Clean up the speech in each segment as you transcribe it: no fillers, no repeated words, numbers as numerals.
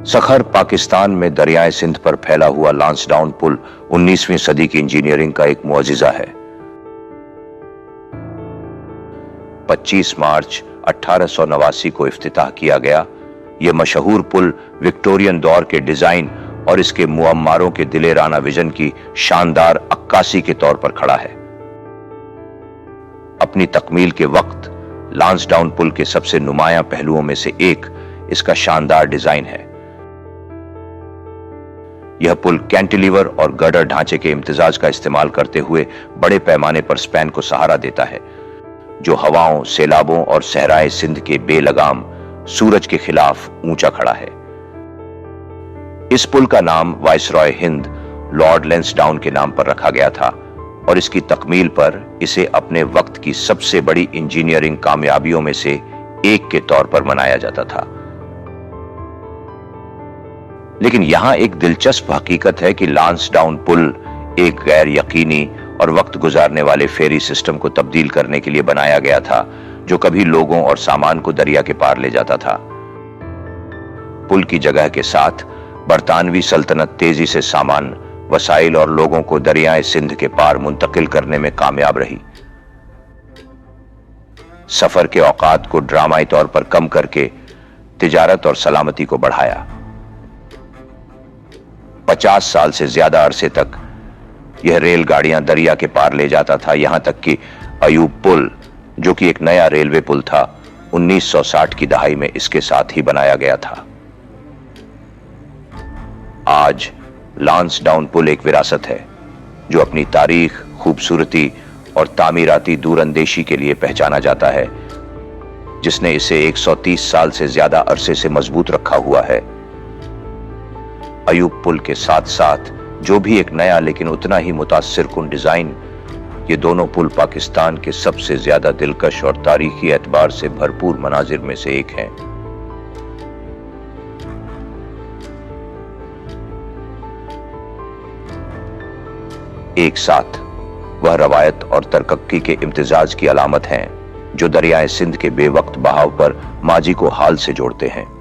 सखर पाकिस्तान में दरियाए सिंध पर फैला हुआ लांसडाउन पुल 19वीं सदी की इंजीनियरिंग का एक मुआजिजा है। 25 मार्च 1889 को इफ्तिताह किया गया यह मशहूर पुल विक्टोरियन दौर के डिजाइन और इसके मुअम्मारों के दिलेराना विजन की शानदार अक्कासी के तौर पर खड़ा है। अपनी तकमील के वक्त लांसडाउन पुल के सबसे नुमायां पहलुओं में से एक इसका शानदार डिजाइन है। यह पुल कैंटिलीवर और गर्डर ढांचे के इम्तिजाज का इस्तेमाल करते हुए बड़े पैमाने पर स्पैन को सहारा देता है, जो हवाओं, सैलाबों और सहराए सिंध के बेलगाम सूरज के खिलाफ ऊंचा खड़ा है। इस पुल का नाम वाइसरॉय हिंद लॉर्ड लैंसडाउन के नाम पर रखा गया था और इसकी तकमील पर इसे अपने वक्त की सबसे बड़ी इंजीनियरिंग कामयाबियों में से एक के तौर पर मनाया जाता था। लेकिन यहां एक दिलचस्प हकीकत है कि लांसडाउन पुल एक गैर यकीनी और वक्त गुजारने वाले फेरी सिस्टम को तब्दील करने के लिए बनाया गया था, जो कभी लोगों और सामान को दरिया के पार ले जाता था। पुल की जगह के साथ बरतानवी सल्तनत तेजी से सामान, वसाइल और लोगों को दरियाए सिंध के पार मुंतकिल करने में कामयाब रही। सफर के औकात को ड्रामाई तौर पर कम करके तिजारत और सलामती को बढ़ाया। 50 साल से ज्यादा अरसे तक यह रेलगाड़ियां दरिया के पार ले जाता था, यहां तक कि अयूब पुल, जो कि एक नया रेलवे पुल था, 1960 की दहाई में इसके साथ ही बनाया गया था। आज लांसडाउन पुल एक विरासत है जो अपनी तारीख, खूबसूरती और तामीराती दूरअंदेशी के लिए पहचाना जाता है, जिसने इसे 130 साल से ज्यादा अरसे से मजबूत रखा हुआ है। अयूब पुल के साथ साथ जो भी एक नया लेकिन उतना ही मुतासिर कुन डिजाइन, ये दोनों पुल पाकिस्तान के सबसे ज्यादा दिलकश और तारीखी एतबार से भरपूर मनाजिर में से एक हैं। एक साथ वह रवायत और तरक्की के इम्तिजाज की अलामत हैं जो दरियाए सिंध के बेवक्त बहाव पर माजी को हाल से जोड़ते हैं।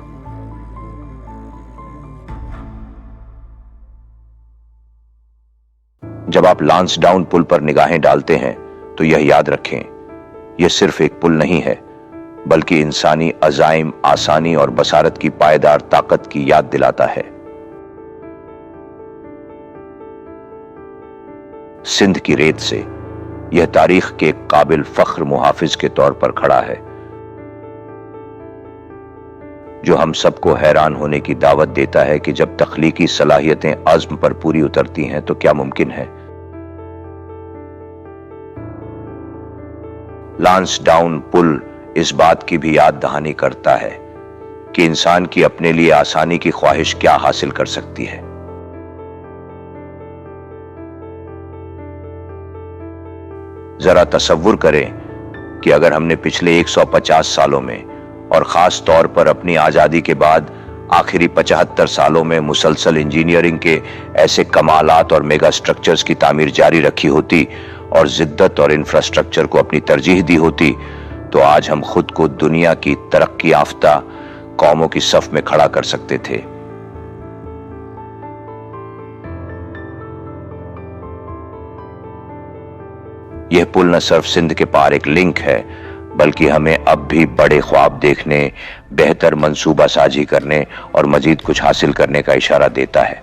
जब आप लांसडाउन पुल पर निगाहें डालते हैं तो यह याद रखें, यह सिर्फ एक पुल नहीं है, बल्कि इंसानी अज़ाइम, आसानी और बसारत की पायदार ताकत की याद दिलाता है। सिंध की रेत से यह तारीख के काबिल फख्र मुहाफिज के तौर पर खड़ा है, जो हम सबको हैरान होने की दावत देता है कि जब तख्लीकी सलाहियतें अज़्म पर पूरी उतरती हैं तो क्या मुमकिन है। लांसडाउन पुल इस बात की भी याद दहानी करता है कि इंसान की अपने लिए आसानी की ख्वाहिश क्या हासिल कर सकती है। जरा तसव्वुर करें कि अगर हमने पिछले 150 सालों में और खास तौर पर अपनी आजादी के बाद आखिरी 75 सालों में मुसलसल इंजीनियरिंग के ऐसे कमालात और मेगा स्ट्रक्चर्स की तामीर जारी रखी होती और जिद्दत और इंफ्रास्ट्रक्चर को अपनी तरजीह दी होती, तो आज हम खुद को दुनिया की तरक्की याफ्ता कौमों की सफ में खड़ा कर सकते थे। यह पुल न सिर्फ सिंध के पार एक लिंक है, बल्कि हमें अब भी बड़े ख्वाब देखने, बेहतर मंसूबा साजी करने और मजीद कुछ हासिल करने का इशारा देता है।